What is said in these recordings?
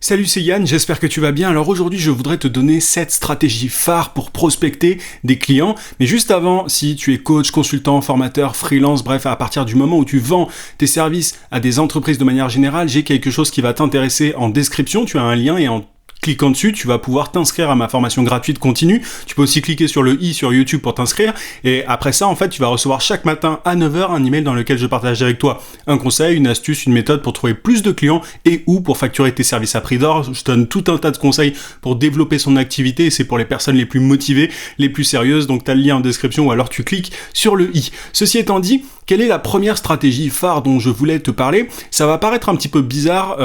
Salut, c'est Yann, j'espère que tu vas bien. Alors aujourd'hui, je voudrais te donner 7 stratégies phares pour prospecter des clients. Mais juste avant, si tu es coach, consultant, formateur, freelance, bref, à partir du moment où tu vends tes services à des entreprises de manière générale, j'ai quelque chose qui va t'intéresser en description. Tu as un lien et en cliquant dessus, tu vas pouvoir t'inscrire à ma formation gratuite continue. Tu peux aussi cliquer sur le i sur YouTube pour t'inscrire. Et après ça, en fait, tu vas recevoir chaque matin à 9h un email dans lequel je partage avec toi un conseil, une astuce, une méthode pour trouver plus de clients et ou pour facturer tes services à prix d'or. Je te donne tout un tas de conseils pour développer son activité et c'est pour les personnes les plus motivées, les plus sérieuses. Donc, tu as le lien en description ou alors tu cliques sur le i. Ceci étant dit, quelle est la première stratégie phare dont je voulais te parler? Ça va paraître un petit peu bizarre,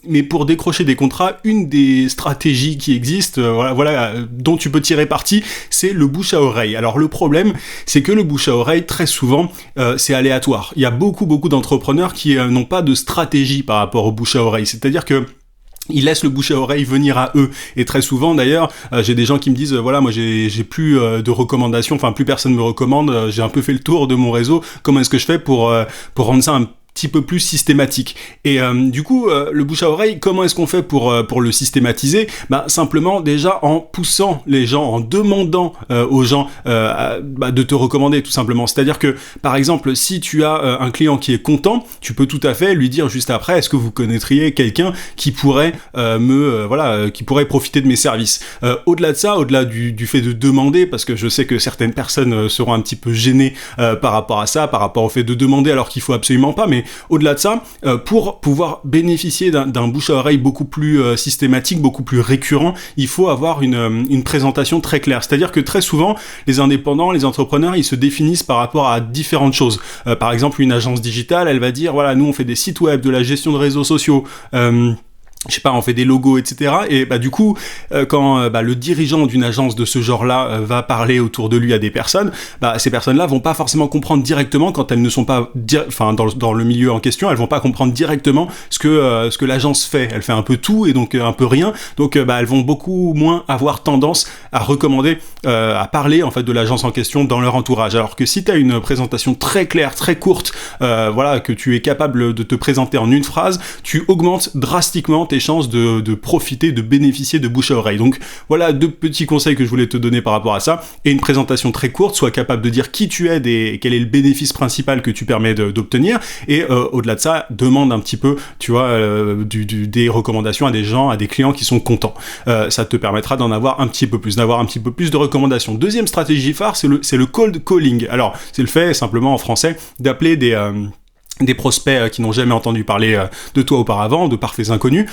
mais pour décrocher des contrats, une des stratégies qui existent, dont tu peux tirer parti, c'est le bouche à oreille. Alors le problème, c'est que le bouche à oreille, très souvent, c'est aléatoire. Il y a beaucoup d'entrepreneurs qui n'ont pas de stratégie par rapport au bouche à oreille. C'est-à-dire que ils laissent le bouche à oreille venir à eux. Et très souvent, d'ailleurs, j'ai des gens qui me disent, moi j'ai plus de recommandations, enfin plus personne me recommande, j'ai un peu fait le tour de mon réseau, comment est-ce que je fais pour rendre ça un petit peu plus systématique. Et du coup, le bouche à oreille, comment est-ce qu'on fait pour le systématiser? Simplement déjà en poussant les gens, en demandant aux gens de te recommander tout simplement. C'est-à-dire que, par exemple, si tu as un client qui est content, tu peux tout à fait lui dire juste après, est-ce que vous connaîtriez quelqu'un qui pourrait qui pourrait profiter de mes services? Au-delà de ça, au-delà du fait de demander, parce que je sais que certaines personnes seront un petit peu gênées par rapport à ça, par rapport au fait de demander alors qu'il faut absolument pas, mais au-delà de ça, pour pouvoir bénéficier d'un bouche à oreille beaucoup plus systématique, beaucoup plus récurrent, il faut avoir une présentation très claire. C'est-à-dire que très souvent, les indépendants, les entrepreneurs, ils se définissent par rapport à différentes choses. Par exemple, une agence digitale, elle va dire, voilà, nous on fait des sites web, de la gestion de réseaux sociaux, je sais pas, on fait des logos, etc. Et du coup, quand le dirigeant d'une agence de ce genre-là va parler autour de lui à des personnes, ces personnes-là vont pas forcément comprendre directement quand elles ne sont pas, dans le milieu en question, elles vont pas comprendre directement ce que l'agence fait. Elle fait un peu tout et donc un peu rien. Donc, elles vont beaucoup moins avoir tendance à recommander, à parler en fait de l'agence en question dans leur entourage. Alors que si tu as une présentation très claire, très courte, que tu es capable de te présenter en une phrase, tu augmentes drastiquement tes chances de profiter, de bénéficier de bouche à oreille. Donc voilà 2 petits conseils que je voulais te donner par rapport à ça. Et une présentation très courte, sois capable de dire qui tu es et quel est le bénéfice principal que tu permets d'obtenir. Et au-delà de ça, demande un petit peu, tu vois, des recommandations à des gens, à des clients qui sont contents. Ça te permettra d'en avoir un petit peu plus, d'avoir un petit peu plus de recommandations. Deuxième stratégie phare, c'est le cold calling. Alors, c'est le fait, simplement en français, d'appeler des prospects qui n'ont jamais entendu parler de toi auparavant, de parfaits inconnus.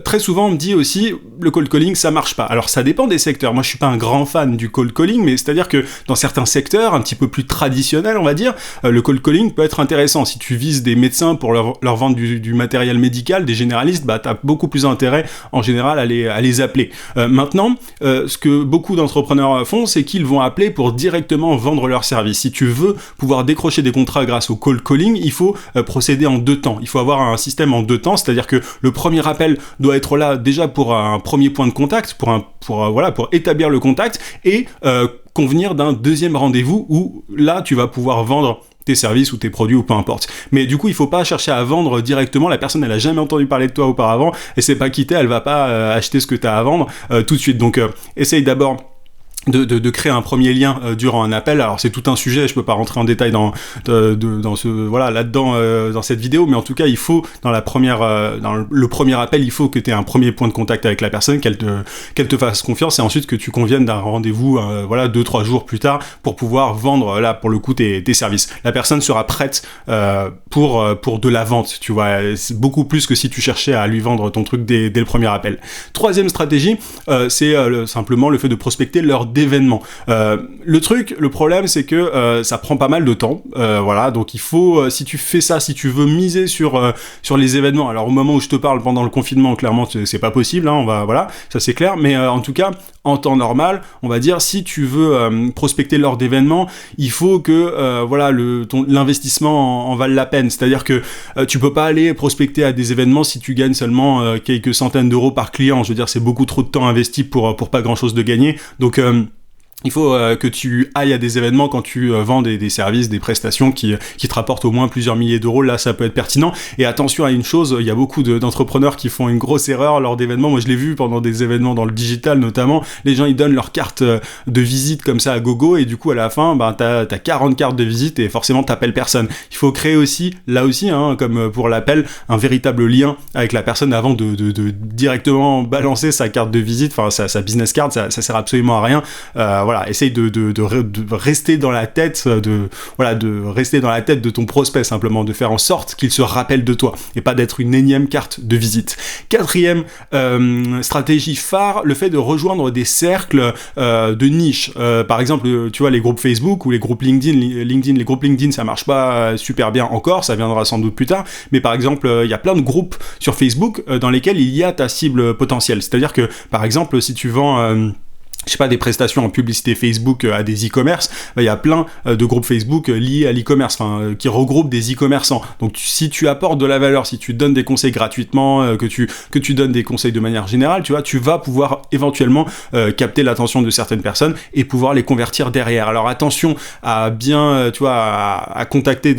Très souvent, on me dit aussi, le cold calling, ça marche pas. Alors, ça dépend des secteurs. Moi, je suis pas un grand fan du cold calling, mais c'est-à-dire que dans certains secteurs, un petit peu plus traditionnels, on va dire, le cold calling peut être intéressant. Si tu vises des médecins pour leur vendre du matériel médical, des généralistes, t'as beaucoup plus intérêt, en général, à les appeler. Maintenant, ce que beaucoup d'entrepreneurs font, c'est qu'ils vont appeler pour directement vendre leurs services. Si tu veux pouvoir décrocher des contrats grâce au cold calling, il faut procéder en 2 temps. Il faut avoir un système en 2 temps, c'est-à-dire que le premier appel doit être là déjà pour un premier point de contact, pour établir le contact et convenir d'un deuxième rendez-vous où là tu vas pouvoir vendre tes services ou tes produits ou peu importe. Mais du coup, il faut pas chercher à vendre directement. La personne, elle a jamais entendu parler de toi auparavant et c'est pas quitter, elle va pas acheter ce que tu as à vendre tout de suite. Donc essaye d'abord de créer un premier lien durant un appel. Alors c'est tout un sujet, je peux pas rentrer en détail dans cette vidéo, mais en tout cas il faut dans le premier appel, il faut que tu aies un premier point de contact avec la personne, qu'elle te fasse confiance et ensuite que tu conviennes d'un rendez-vous 2-3 jours plus tard pour pouvoir vendre là pour le coup tes services. La personne sera prête pour de la vente, tu vois, c'est beaucoup plus que si tu cherchais à lui vendre ton truc dès le premier appel. Troisième stratégie, c'est simplement le fait de prospecter lors d'événements. Le problème, c'est que ça prend pas mal de temps. Donc il faut, si tu fais ça, si tu veux miser sur les événements, alors au moment où je te parle pendant le confinement, clairement, c'est pas possible, ça c'est clair, mais en tout cas, en temps normal, on va dire, si tu veux prospecter lors d'événements, il faut que l'investissement en vale la peine. C'est-à-dire que tu peux pas aller prospecter à des événements si tu gagnes seulement quelques centaines d'euros par client. Je veux dire, c'est beaucoup trop de temps investi pour pas grand-chose de gagner. Donc Il faut que tu ailles à des événements quand tu vends des services, des prestations qui te rapportent au moins plusieurs milliers d'euros. Là, ça peut être pertinent. Et attention à une chose, il y a beaucoup d'entrepreneurs qui font une grosse erreur lors d'événements. Moi, je l'ai vu pendant des événements dans le digital notamment. Les gens, ils donnent leur carte de visite comme ça à gogo et du coup, à la fin, t'as 40 cartes de visite et forcément, t'appelles personne. Il faut créer aussi, là aussi, comme pour l'appel, un véritable lien avec la personne avant de directement balancer sa carte de visite, enfin sa business card. Ça sert absolument à rien. Voilà, essaye de rester dans la tête de rester dans la tête de ton prospect, simplement de faire en sorte qu'il se rappelle de toi et pas d'être une énième carte de visite. Quatrième stratégie phare, le fait de rejoindre des cercles de niche. Par exemple, tu vois, les groupes Facebook ou les groupes LinkedIn. Les groupes LinkedIn, ça marche pas super bien encore, ça viendra sans doute plus tard, mais par exemple, il y a plein de groupes sur Facebook dans lesquels il y a ta cible potentielle. C'est-à-dire que, par exemple, si tu vends je sais pas, des prestations en publicité Facebook à des e-commerce, il y a plein de groupes Facebook liés à l'e-commerce, qui regroupent des e-commerçants. Donc si tu apportes de la valeur, si tu donnes des conseils gratuitement, que tu donnes des conseils de manière générale, tu vois, tu vas pouvoir éventuellement capter l'attention de certaines personnes et pouvoir les convertir derrière. Alors attention à bien, tu vois, à contacter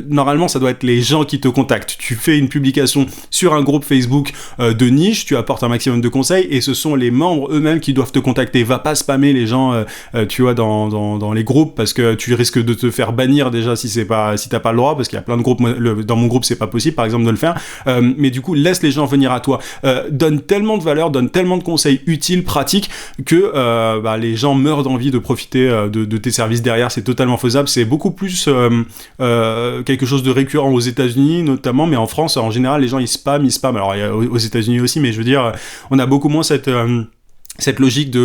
normalement ça doit être les gens qui te contactent. Tu fais une publication sur un groupe Facebook de niche, tu apportes un maximum de conseils et ce sont les membres eux-mêmes qui doivent te contacter. Va pas spammer les gens, tu vois, dans les groupes, parce que tu risques de te faire bannir déjà si t'as pas le droit, parce qu'il y a plein de groupes. Dans mon groupe, c'est pas possible, par exemple, de le faire. Mais du coup, laisse les gens venir à toi. Donne tellement de valeur, donne tellement de conseils utiles, pratiques, que les gens meurent d'envie de profiter de tes services derrière. C'est totalement faisable. C'est beaucoup plus quelque chose de récurrent aux États-Unis notamment, mais en France, en général, les gens ils spamment. Alors il y a aux États-Unis aussi, mais je veux dire, on a beaucoup moins cette logique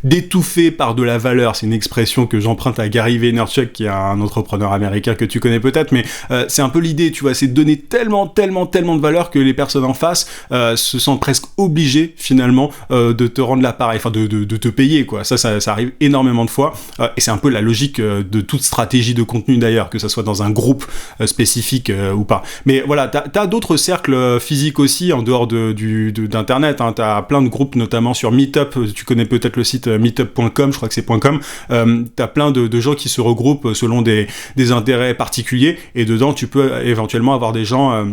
d'étouffer par de la valeur. C'est une expression que j'emprunte à Gary Vaynerchuk, qui est un entrepreneur américain que tu connais peut-être, mais c'est un peu l'idée, tu vois, c'est de donner tellement de valeur que les personnes en face se sentent presque obligées finalement de te rendre l'appareil, de te payer, quoi. Ça arrive énormément de fois, et c'est un peu la logique de toute stratégie de contenu d'ailleurs, que ça soit dans un groupe spécifique ou pas. Mais voilà, t'as d'autres cercles physiques aussi en dehors d'internet, t'as plein de groupes, notamment sur Meetup. Tu connais peut-être le site meetup.com, je crois que c'est .com. T'as plein de gens qui se regroupent selon des intérêts particuliers, et dedans tu peux éventuellement avoir des gens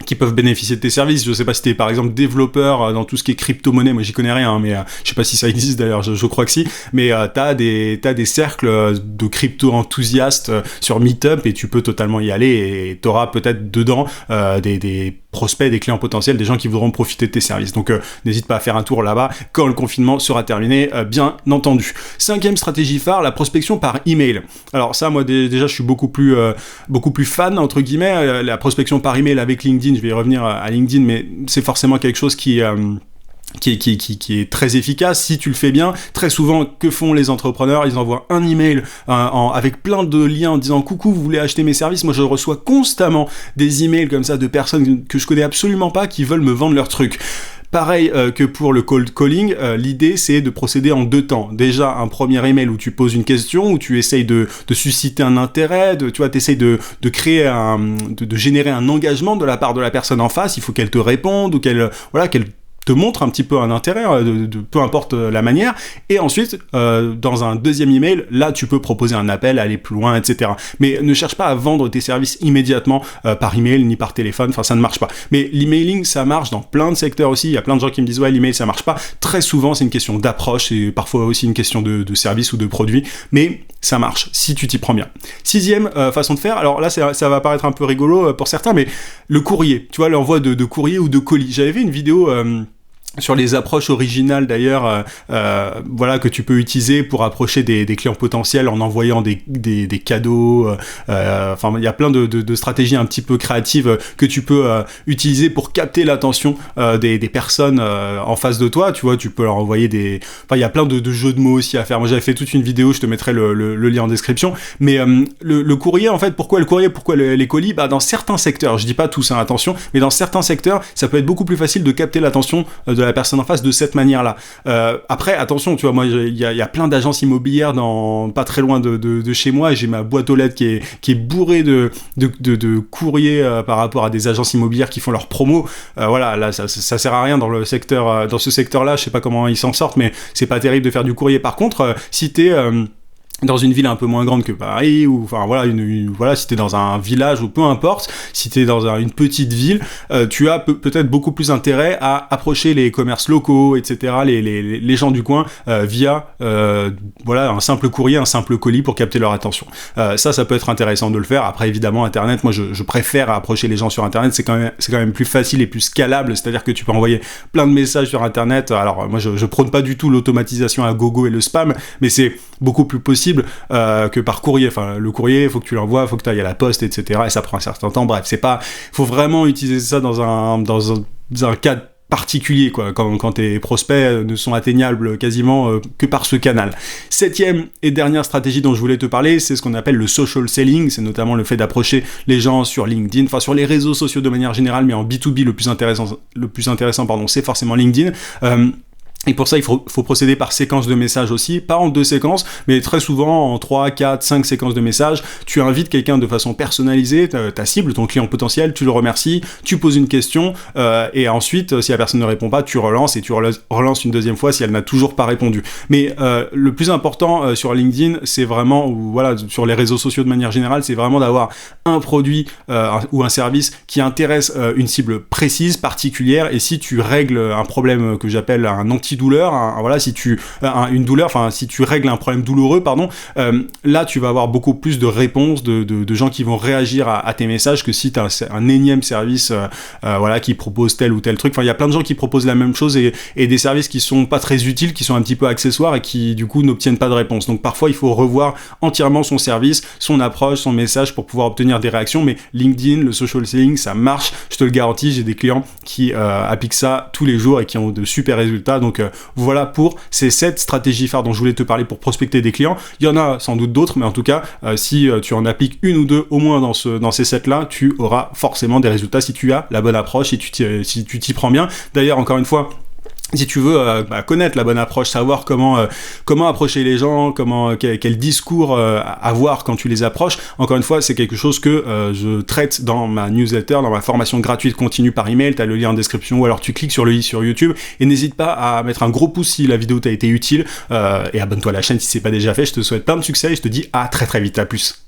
qui peuvent bénéficier de tes services. Je sais pas si t'es par exemple développeur dans tout ce qui est crypto-monnaie, moi j'y connais rien, mais je sais pas si ça existe d'ailleurs, je crois que si, mais t'as des cercles de crypto-enthousiastes sur Meetup, et tu peux totalement y aller, et t'auras peut-être dedans des prospects, des clients potentiels, des gens qui voudront profiter de tes services. Donc n'hésite pas à faire un tour là-bas quand le confinement sera terminé, bien entendu. Cinquième stratégie phare, la prospection par email. Alors ça, moi déjà je suis beaucoup plus fan, entre guillemets. La prospection par email avec LinkedIn, je vais y revenir à LinkedIn, mais c'est forcément quelque chose qui est très efficace si tu le fais bien. Très souvent, que font les entrepreneurs? Ils envoient un email avec plein de liens en disant coucou, vous voulez acheter mes services? Moi je reçois constamment des emails comme ça de personnes que je connais absolument pas, qui veulent me vendre leurs trucs. Pareil que pour le cold calling, l'idée c'est de procéder en deux temps. Déjà un premier email où tu poses une question, où tu essayes de susciter un intérêt, tu vois, t'essayes de créer de générer un engagement de la part de la personne en face. Il faut qu'elle te réponde, ou qu'elle te montre un petit peu un intérêt, peu importe la manière, et ensuite, dans un deuxième email, là, tu peux proposer un appel, aller plus loin, etc. Mais ne cherche pas à vendre tes services immédiatement par email, ni par téléphone, ça ne marche pas. Mais l'emailing, ça marche dans plein de secteurs aussi. Il y a plein de gens qui me disent, ouais, l'email, ça marche pas. Très souvent, c'est une question d'approche, et parfois aussi une question de service ou de produit, mais ça marche, si tu t'y prends bien. Sixième façon de faire, alors là, ça va paraître un peu rigolo pour certains, mais le courrier, tu vois, l'envoi de courrier ou de colis. J'avais vu une vidéo sur les approches originales d'ailleurs, que tu peux utiliser pour approcher des clients potentiels en envoyant des cadeaux. Il y a plein de stratégies un petit peu créatives que tu peux utiliser pour capter l'attention des personnes en face de toi. Tu vois, tu peux leur envoyer il y a plein de jeux de mots aussi à faire. Moi, j'avais fait toute une vidéo, je te mettrai le lien en description. Mais le courrier, en fait, pourquoi le courrier, pourquoi les colis? Dans certains secteurs, je dis pas tous, attention, mais dans certains secteurs, ça peut être beaucoup plus facile de capter l'attention de la personne en face de cette manière-là. Après, attention, tu vois, moi, il y a plein d'agences immobilières pas très loin de chez moi, et j'ai ma boîte aux lettres qui est bourrée de courriers par rapport à des agences immobilières qui font leurs promos. Voilà, là, ça sert à rien dans ce secteur-là. Je sais pas comment ils s'en sortent, mais c'est pas terrible de faire du courrier. Par contre, si t'es dans une ville un peu moins grande que Paris, ou enfin voilà, voilà, si t'es dans un village ou peu importe, si t'es dans une petite ville, tu as peut-être beaucoup plus intérêt à approcher les commerces locaux, etc., les gens du coin via voilà, un simple courrier, un simple colis pour capter leur attention. Ça peut être intéressant de le faire. Après, évidemment, Internet, moi je préfère approcher les gens sur Internet. C'est quand même plus facile et plus scalable, c'est-à-dire que tu peux envoyer plein de messages sur Internet. Alors moi je prône pas du tout l'automatisation à gogo et le spam, mais c'est beaucoup plus possible que par courrier. Enfin, le courrier, il faut que tu l'envoies, il faut que tu ailles à la poste, etc. Et ça prend un certain temps. Bref, faut vraiment utiliser ça dans un cadre particulier, quoi, quand tes prospects ne sont atteignables quasiment que par ce canal. 7e et dernière stratégie dont je voulais te parler, c'est ce qu'on appelle le social selling. C'est notamment le fait d'approcher les gens sur LinkedIn, enfin sur les réseaux sociaux de manière générale, mais en B2B, le plus intéressant, c'est forcément LinkedIn. Et pour ça, il faut procéder par séquence de messages aussi, pas en 2 séquences, mais très souvent en 3, 4, 5 séquences de messages. Tu invites quelqu'un de façon personnalisée, ta cible, ton client potentiel, tu le remercies, tu poses une question, et ensuite, si la personne ne répond pas, tu relances, et tu relances une deuxième fois si elle n'a toujours pas répondu. Mais le plus important sur LinkedIn, c'est vraiment, ou voilà, sur les réseaux sociaux de manière générale, c'est vraiment d'avoir un produit ou un service qui intéresse une cible précise, particulière, et si tu règles un problème que j'appelle un antidouleur, voilà, si tu règles un problème douloureux, là tu vas avoir beaucoup plus de réponses de gens qui vont réagir à tes messages que si tu as un énième service voilà, qui propose tel ou tel truc. Enfin, il y a plein de gens qui proposent la même chose et des services qui sont pas très utiles, qui sont un petit peu accessoires et qui du coup n'obtiennent pas de réponse. Donc parfois il faut revoir entièrement son service, son approche, son message pour pouvoir obtenir des réactions. Mais LinkedIn, le social selling, ça marche, je te le garantis. J'ai des clients qui appliquent ça tous les jours et qui ont de super résultats. Donc voilà pour ces 7 stratégies phares dont je voulais te parler pour prospecter des clients. Il y en a sans doute d'autres, mais en tout cas, si tu en appliques une ou deux au moins dans ces 7-là, tu auras forcément des résultats si tu as la bonne approche, si tu t'y prends bien. D'ailleurs, encore une fois, si tu veux connaître la bonne approche, savoir comment approcher les gens, quel discours avoir quand tu les approches, encore une fois, c'est quelque chose que je traite dans ma newsletter, dans ma formation gratuite continue par email. T'as le lien en description, ou alors tu cliques sur le i sur YouTube, et n'hésite pas à mettre un gros pouce si la vidéo t'a été utile, et abonne-toi à la chaîne si c'est pas déjà fait. Je te souhaite plein de succès et je te dis à très très vite, à plus.